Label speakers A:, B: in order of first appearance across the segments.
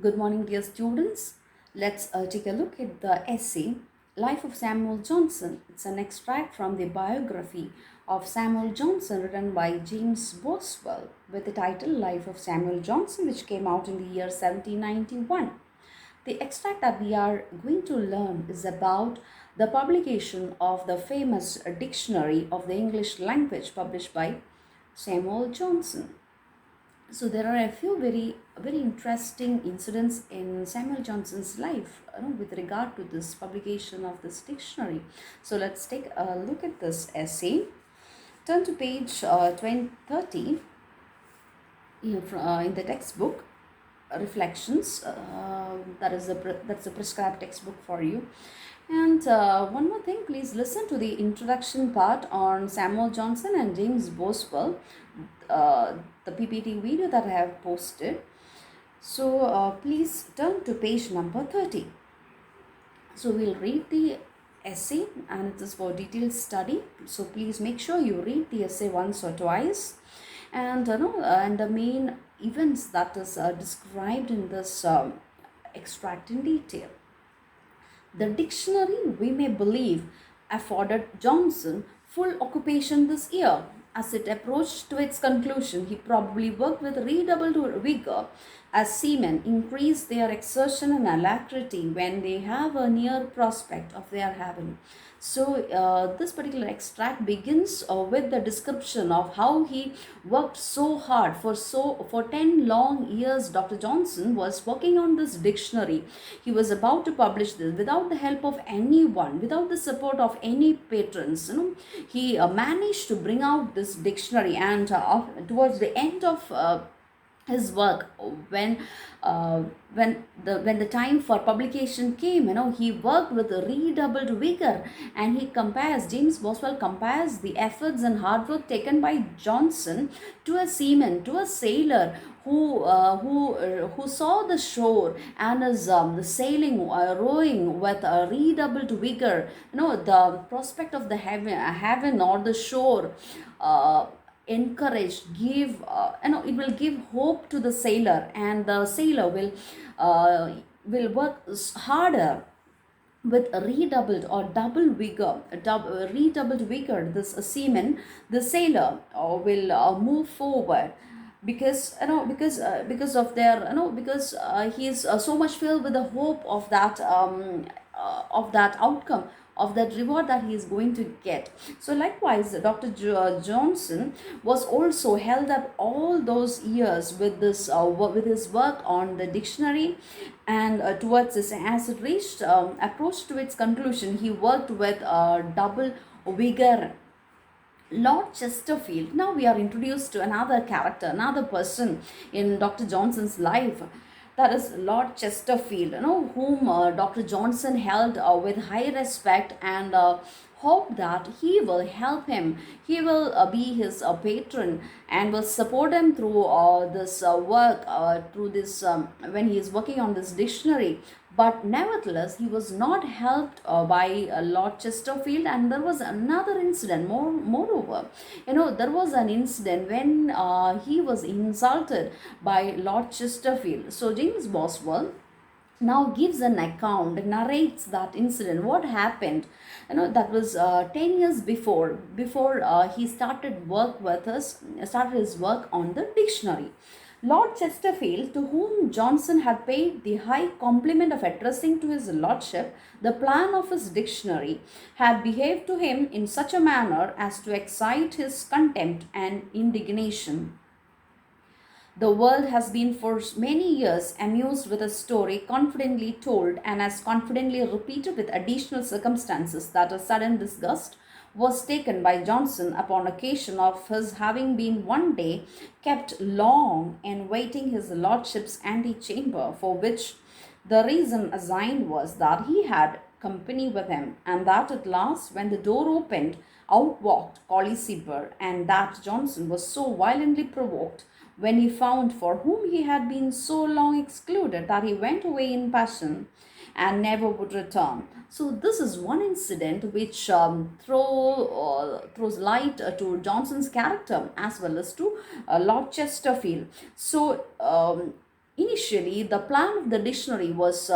A: Good morning, dear students. Let's take a look at the essay Life of Samuel Johnson. It's an extract from the biography of Samuel Johnson written by James Boswell with the title Life of Samuel Johnson, which came out in the year 1791. The extract that we are going to learn is about the publication of the famous Dictionary of the English Language published by Samuel Johnson. So there are a few very interesting incidents in Samuel Johnson's life with regard to this publication of this dictionary. So let's take a look at this essay. Turn to page 30 in the textbook reflections. That's a prescribed textbook for you. And one more thing, please listen to the introduction part on Samuel Johnson and James Boswell, the PPT video that I have posted. So please turn to page number 30. So we'll read the essay and it is for detailed study. So please make sure you read the essay once or twice. And the main events that is described in this extract in detail. The dictionary, we may believe, afforded Johnson full occupation this year. As it approached to its conclusion, he probably worked with redoubled vigor as seamen increase their exertion and alacrity when they have a near prospect of their haven. So this particular extract begins with the description of how he worked so hard for 10 long years. Dr. Johnson was working on this dictionary. He was about to publish this without the help of anyone, without the support of any patrons. He managed to bring out this dictionary, and towards the end of his work, when the time for publication came, he worked with redoubled vigor, and James Boswell compares the efforts and hard work taken by Johnson to a seaman, to a sailor who saw the shore and is sailing, rowing with a redoubled vigor. The prospect of the heaven or the shore encourage, give it will give hope to the sailor, and the sailor will work harder with redoubled or double vigor, redoubled vigor. This seaman, the sailor, will move forward because of their because he is so much filled with the hope of that outcome, of that reward that he is going to get. So likewise, Dr. Johnson was also held up all those years with with his work on the dictionary, and towards this, as it reached approached to its conclusion, he worked with double vigor. Lord Chesterfield. Now we are introduced to another character, another person in Dr. Johnson's life. That is Lord Chesterfield, whom Dr. Johnson held with high respect, and hope that he will help him. He will be his patron and will support him through this work, through this when he is working on this dictionary. But nevertheless, he was not helped by Lord Chesterfield, and there was another incident. Moreover, there was an incident when he was insulted by Lord Chesterfield. So James Boswell now gives an account, narrates that incident, what happened. That was 10 years before he started his work on the dictionary. Lord Chesterfield, to whom Johnson had paid the high compliment of addressing to his lordship the plan of his dictionary, had behaved to him in such a manner as to excite his contempt and indignation. The world has been for many years amused with a story confidently told and as confidently repeated with additional circumstances that a sudden disgust was taken by Johnson upon occasion of his having been one day kept long in waiting his lordship's antechamber, for which the reason assigned was that he had company with him, and that at last, when the door opened, out walked Colly, and that Johnson was so violently provoked when he found for whom he had been so long excluded, that he went away in passion and never would return. So this is one incident which throws light to Johnson's character as well as to Lord Chesterfield. So initially the plan of the dictionary was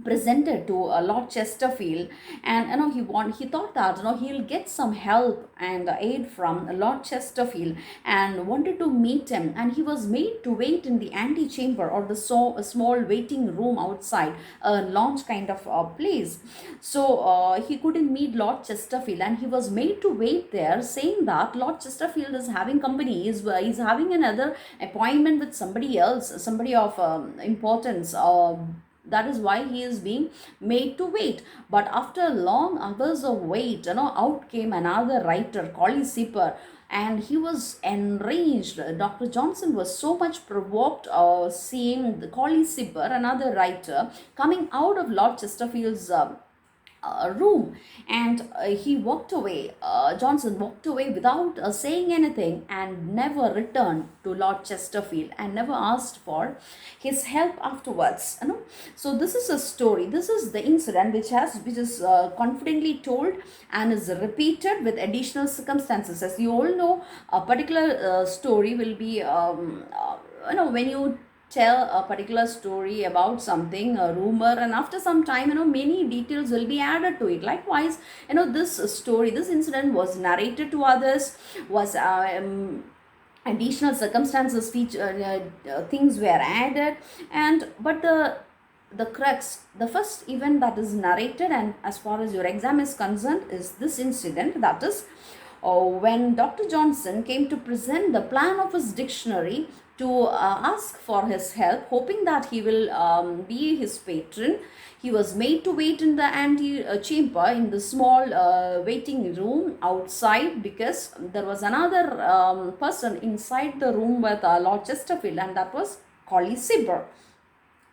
A: presented to Lord Chesterfield, and he thought that he'll get some help and aid from Lord Chesterfield, and wanted to meet him, and he was made to wait in the antechamber, or the a small waiting room outside a lounge kind of place. So he couldn't meet Lord Chesterfield, and he was made to wait there, saying that Lord Chesterfield is having company, is having another appointment with somebody else, somebody of importance. That is why he is being made to wait. But after long hours of wait, out came another writer, Collie Sipper, and he was enraged. Dr. Johnson was so much provoked seeing the Collie Sipper, another writer, coming out of Lord Chesterfield's room, and he walked away. Johnson walked away without saying anything, and never returned to Lord Chesterfield, and never asked for his help afterwards. So this is a story, this is the incident which is confidently told and is repeated with additional circumstances. As you all know, a particular story will be when you tell a particular story about something, a rumor, and after some time, many details will be added to it. Likewise, this story, this incident was narrated to others, was additional circumstances, things were added, and but the crux, the first event that is narrated, and as far as your exam is concerned, is this incident, that is when Dr. Johnson came to present the plan of his dictionary to ask for his help, hoping that he will be his patron. He was made to wait in the ante-chamber, in the small waiting room outside, because there was another person inside the room with Lord Chesterfield, and that was Collie Sibber.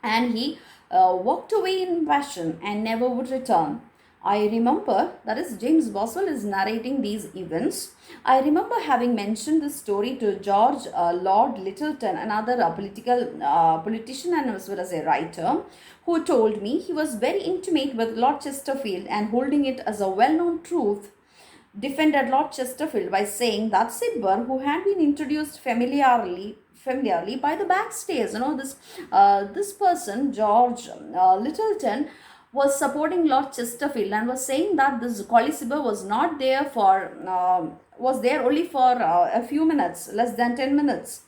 A: And he walked away in passion and never would return. I remember, that is James Boswell is narrating these events. I remember having mentioned this story to George Lord Lyttelton, another politician and as well as a writer, who told me he was very intimate with Lord Chesterfield, and holding it as a well-known truth, defended Lord Chesterfield by saying that Sibber, who had been introduced familiarly by the backstairs, this person, George Lyttelton, was supporting Lord Chesterfield, and was saying that this Collie Sibber was not there for, was there only for a few minutes, less than 10 minutes.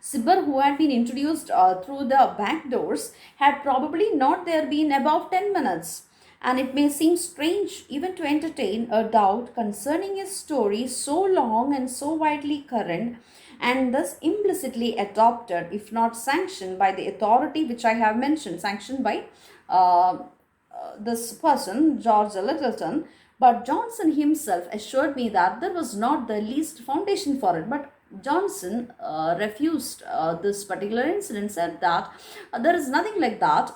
A: Sibber, who had been introduced through the back doors, had probably not there been above 10 minutes. And it may seem strange even to entertain a doubt concerning his story so long and so widely current, and thus implicitly adopted, if not sanctioned by the authority which I have mentioned, sanctioned by this person, George Lyttelton. But Johnson himself assured me that there was not the least foundation for it. But Johnson refused this particular incident, said that there is nothing like that.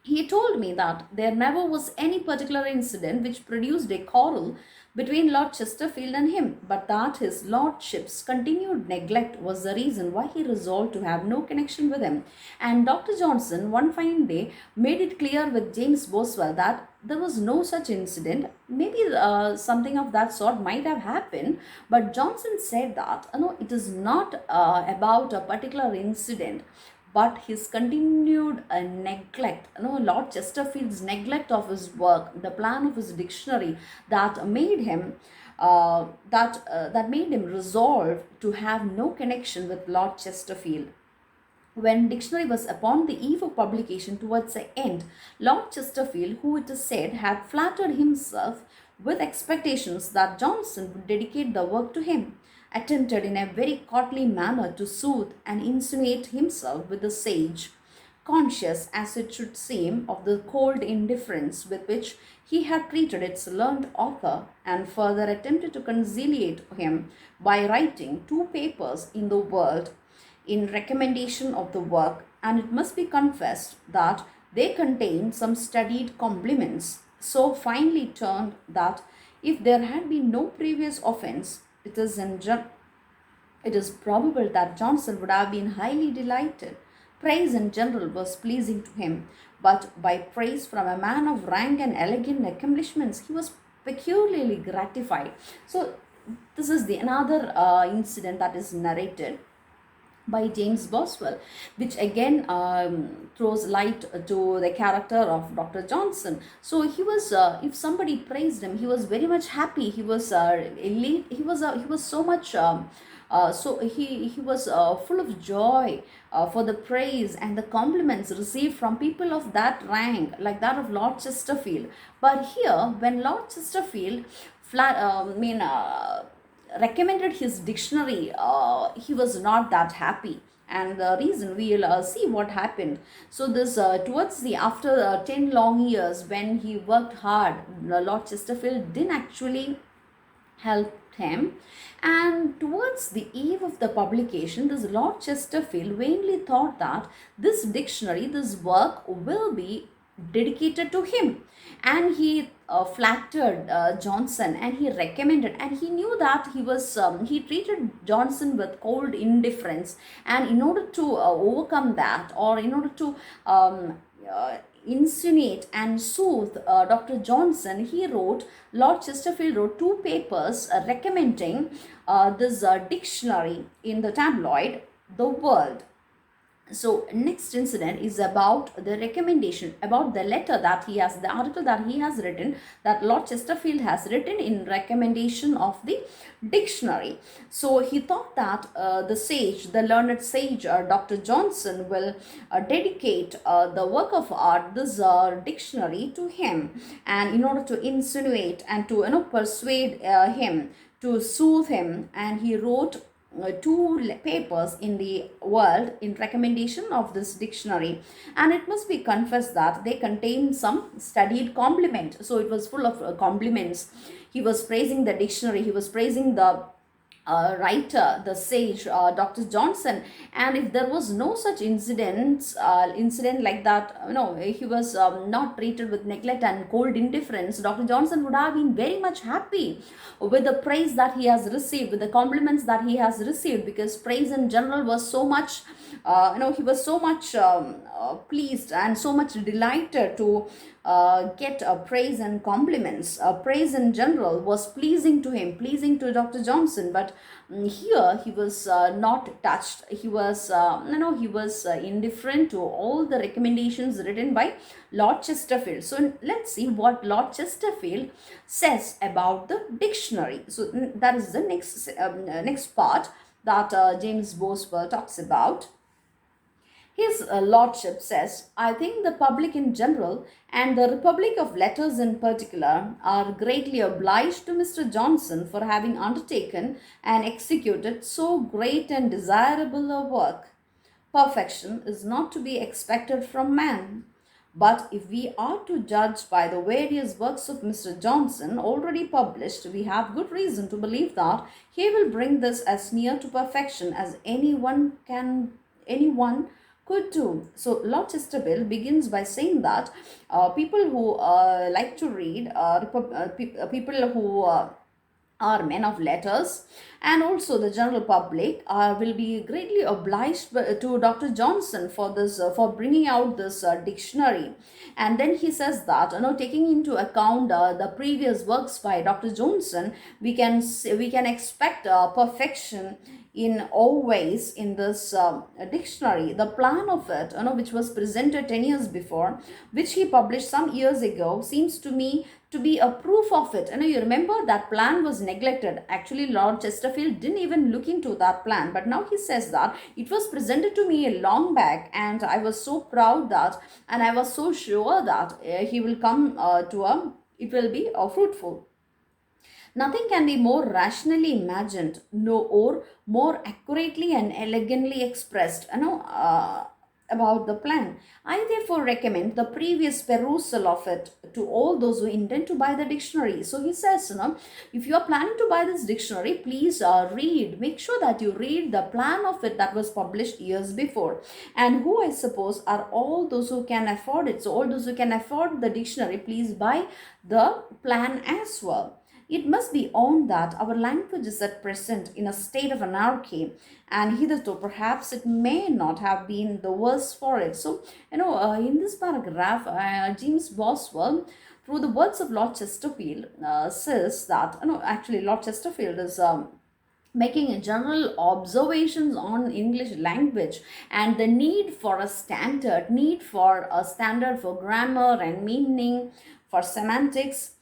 A: He told me that there never was any particular incident which produced a quarrel between Lord Chesterfield and him, but that his lordship's continued neglect was the reason why he resolved to have no connection with him. And Dr. Johnson, one fine day, made it clear with James Boswell that there was no such incident. Maybe something of that sort might have happened, but Johnson said that it is not about a particular incident, but his continued neglect, Lord Chesterfield's neglect of his work, the plan of his dictionary, that made him that made him resolve to have no connection with Lord Chesterfield. When dictionary was upon the eve of publication towards the end, Lord Chesterfield, who it is said had flattered himself with expectations that Johnson would dedicate the work to him, attempted in a very courtly manner to soothe and insinuate himself with the sage, conscious, as it should seem, of the cold indifference with which he had treated its learned author, and further attempted to conciliate him by writing 2 papers in the World in recommendation of the work, and it must be confessed that they contained some studied compliments, so finely turned that if there had been no previous offense, it is probable that Johnson would have been highly delighted. Praise in general was pleasing to him, but by praise from a man of rank and elegant accomplishments, he was peculiarly gratified. So this is the another incident that is narrated. by James Boswell, which again throws light to the character of Dr. Johnson. So he was, if somebody praised him, he was very much happy. He was elite. He was so much. So he was full of joy for the praise and the compliments received from people of that rank, like that of Lord Chesterfield. But here, when Lord Chesterfield flat, recommended his dictionary, he was not that happy. And the reason, we'll see what happened. So this towards the after 10 long years, when he worked hard, Lord Chesterfield didn't actually helped him. And towards the eve of the publication, this Lord Chesterfield vainly thought that this dictionary, this work, will be dedicated to him. And he flattered Johnson, and he recommended, and he knew that he treated Johnson with cold indifference. And in order to overcome that, or in order to insinuate and soothe Dr. Johnson, Lord Chesterfield wrote two papers recommending this dictionary in the tabloid The World. So next incident is about the recommendation, about the letter that he has, the article that he has written, that Lord Chesterfield has written in recommendation of the dictionary. So he thought that the learned sage Dr. Johnson will dedicate the work of art, this dictionary, to him, and in order to insinuate and to persuade him, to soothe him, and he wrote two papers in the World in recommendation of this dictionary. And it must be confessed that they contain some studied compliment. So it was full of compliments. He was praising the dictionary, he was praising the writer, the sage, Dr. Johnson. And if there was no such incident like that, he was not treated with neglect and cold indifference, Dr. Johnson would have been very much happy with the praise that he has received, with the compliments that he has received, because praise in general was so much, he was so much pleased and so much delighted to get praise and compliments. Praise in general was pleasing to him, pleasing to Dr. Johnson. But here he was not touched. He was, indifferent to all the recommendations written by Lord Chesterfield. So let's see what Lord Chesterfield says about the dictionary. So that is the next part that James Boswell talks about. His lordship says, I think the public in general, and the Republic of Letters in particular, are greatly obliged to Mr. Johnson for having undertaken and executed so great and desirable a work. Perfection is not to be expected from man. But if we are to judge by the various works of Mr. Johnson already published, we have good reason to believe that he will bring this as near to perfection as anyone could do. So Lord Chesterfield begins by saying that people who like to read, people who are men of letters, and also the general public will be greatly obliged to Dr. Johnson for this, for bringing out this dictionary. And then he says that, taking into account the previous works by Dr. Johnson, we can expect perfection in all ways in this dictionary. The plan of it, which was presented 10 years before, which he published some years ago, seems to me to be a proof of it. You remember that plan was neglected. Actually, Lord Chesterfield didn't even look into that plan, but now he says that it was presented to me a long back, and I was so proud that, and I was so sure that he will come it will be fruitful. Nothing can be more rationally imagined, no, or more accurately and elegantly expressed, about the plan. I therefore recommend the previous perusal of it to all those who intend to buy the dictionary. So he says, if you are planning to buy this dictionary, please make sure that you read the plan of it that was published years before. And who, I suppose, are all those who can afford it. So all those who can afford the dictionary, please buy the plan as well. It must be owned that our language is at present in a state of anarchy, and hitherto perhaps it may not have been the worse for it. So, in this paragraph, James Boswell, through the words of Lord Chesterfield, says that, actually Lord Chesterfield is making general observations on English language and the need for a standard for grammar and meaning, for semantics.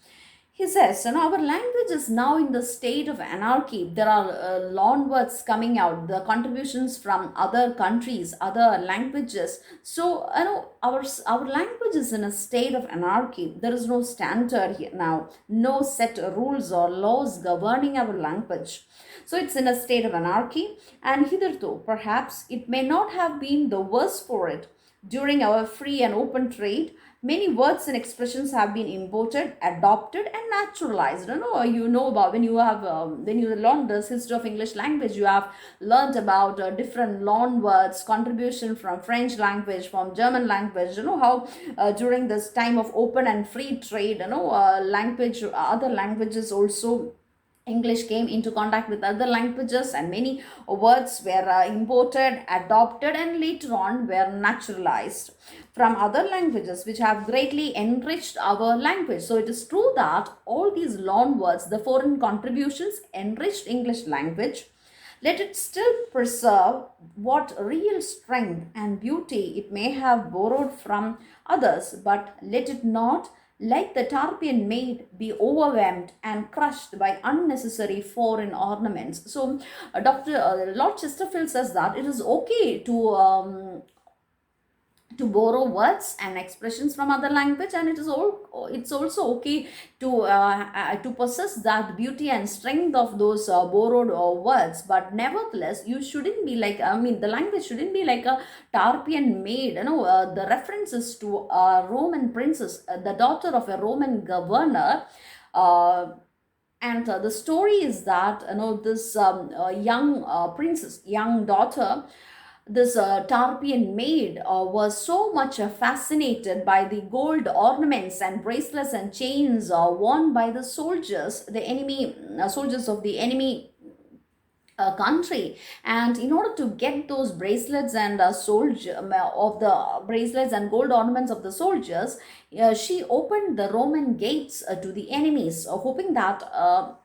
A: He says, our language is now in the state of anarchy. There are loan words coming out, the contributions from other countries, other languages. So, our language is in a state of anarchy. There is no standard here now, no set rules or laws governing our language. So, it's in a state of anarchy, and hitherto, perhaps, it may not have been the worse for it. During our free and open trade, many words and expressions have been imported, adopted, and naturalized. You know about when you learn this history of English language, you have learned about different loan words, contribution from French language, from German language. You know how during this time of open and free trade, language, other languages also, English came into contact with other languages, and many words were imported, adopted, and later on were naturalized from other languages, which have greatly enriched our language. So it is true that all these loan words, the foreign contributions, enriched English language. Let it still preserve what real strength and beauty it may have borrowed from others, but let it not, like the Tarpeian maid, be overwhelmed and crushed by unnecessary foreign ornaments. So, Dr. Lord Chesterfield says that it is okay to borrow words and expressions from other language, and it's also okay to possess that beauty and strength of those borrowed words. But nevertheless, you shouldn't be like, the language shouldn't be like a Tarpeian maid. The references to a Roman princess, the daughter of a Roman governor. And the story is that this young princess, young daughter, this Tarpeian maid was so much fascinated by the gold ornaments and bracelets and chains worn by the soldiers, the enemy soldiers of the enemy country. And in order to get those bracelets and of the bracelets and gold ornaments of the soldiers, she opened the Roman gates to the enemies, hoping that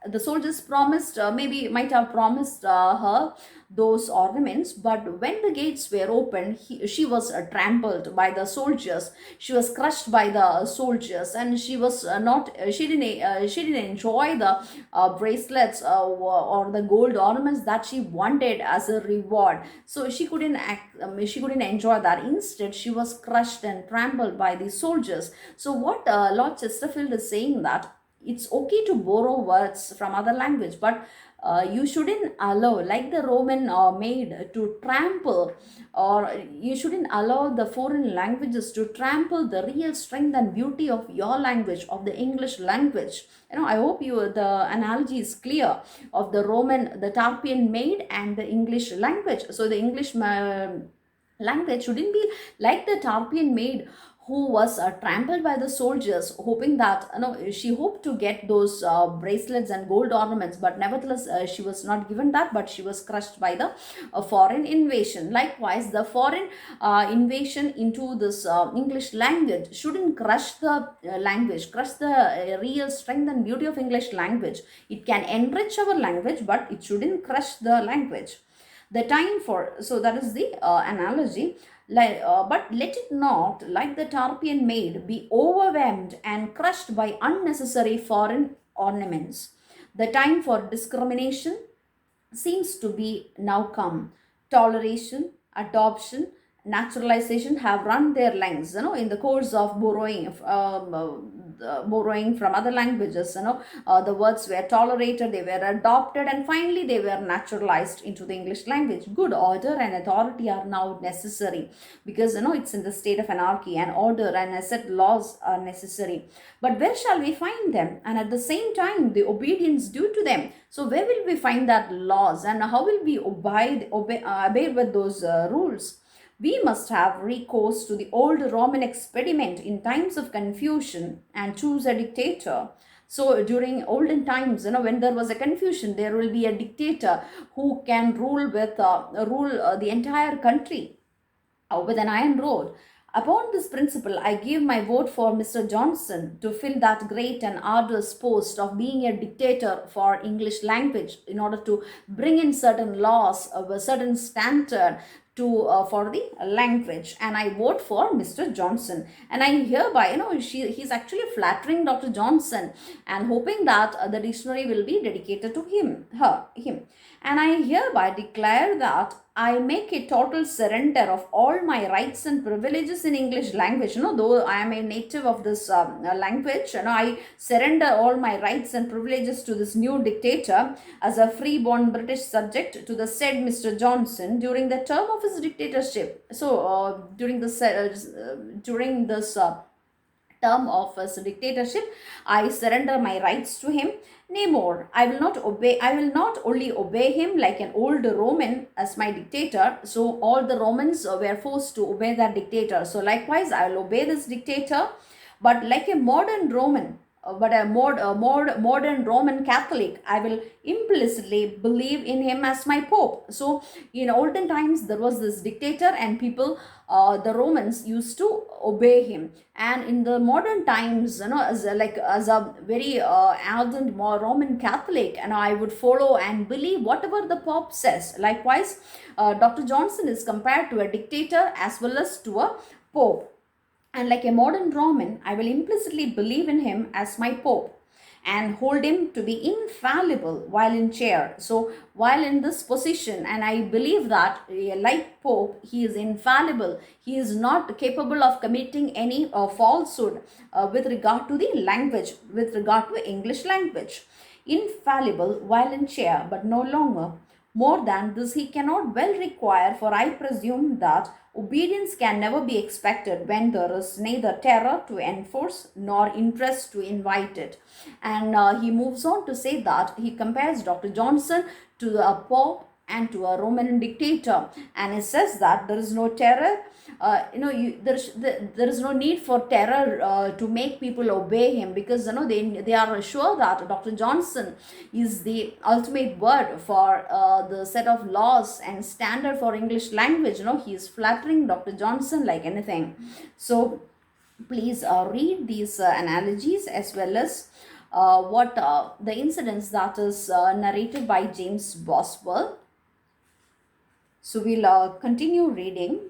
A: the soldiers might have promised her those ornaments. But when the gates were opened, she was trampled by the soldiers. She was crushed by the soldiers, and she was not. She didn't enjoy the bracelets or the gold ornaments that she wanted as a reward. So she couldn't enjoy that. Instead, she was crushed and trampled by the soldiers. So what Lord Chesterfield is saying, that it's okay to borrow words from other language, but you shouldn't allow, like the Roman maid, to trample, or you shouldn't allow the foreign languages to trample the real strength and beauty of your language, of the English language. I hope the analogy is clear of the Tarpeian maid and the English language. So the English language shouldn't be like the Tarpeian maid, who was trampled by the soldiers, hoping that she hoped to get those bracelets and gold ornaments, but nevertheless she was not given that, but she was crushed by the foreign invasion. Likewise, the foreign invasion into this English language shouldn't crush the crush the real strength and beauty of English language. It can enrich our language, but it shouldn't crush the language. The time for, so that is the analogy. But let it not, like the Tarpeian maid, be overwhelmed and crushed by unnecessary foreign ornaments. The time for discrimination seems to be now come. Toleration, adoption, naturalization have run their lengths, in the course of borrowing from other languages. The words were tolerated, they were adopted, and finally they were naturalized into the English language. Good order and authority are now necessary, because it's in the state of anarchy, and order and set laws are necessary. But where shall we find them? And at the same time, the obedience due to them. So where will we find that laws, and how will we obey with those rules? We must have recourse to the old Roman experiment in times of confusion and choose a dictator. So during olden times, when there was a confusion, there will be a dictator who can rule the entire country with an iron rod. Upon this principle, I give my vote for Mr. Johnson to fill that great and arduous post of being a dictator for English language in order to bring in certain laws of a certain standard to for the language, and I vote for Mr. Johnson. And I hereby, he's actually flattering Dr. Johnson and hoping that the dictionary will be dedicated to him. And I hereby declare that I make a total surrender of all my rights and privileges in English language. Though I am a native of this language, I surrender all my rights and privileges to this new dictator as a free-born British subject to the said Mr. Johnson during the term of his dictatorship. So during this term of his dictatorship, I surrender my rights to him. Nay more, I will not only obey him like an old Roman as my dictator. So all the Romans were forced to obey that dictator. So likewise, I will obey this dictator, but like a modern Roman, modern Roman Catholic, I will implicitly believe in him as my Pope. So in olden times, there was this dictator, and people, the Romans, used to obey him. And in the modern times, as a very ardent Roman Catholic, and I would follow and believe whatever the Pope says. Likewise, Dr. Johnson is compared to a dictator as well as to a Pope. And like a modern Roman, I will implicitly believe in him as my Pope and hold him to be infallible while in chair. So while in this position, and I believe that like Pope, he is infallible. He is not capable of committing any falsehood with regard to the language, with regard to English language. Infallible while in chair, but no longer. More than this, he cannot well require, for I presume that obedience can never be expected when there is neither terror to enforce nor interest to invite it. And he moves on to say that he compares Dr. Johnson to a Pope and to a Roman dictator, and he says that there is no terror, there is no need for terror to make people obey him, because they are sure that Dr. Johnson is the ultimate word for the set of laws and standard for English language. He is flattering Dr. Johnson like anything. So please read these analogies as well as what the incidents that is narrated by James Boswell. So we'll continue reading.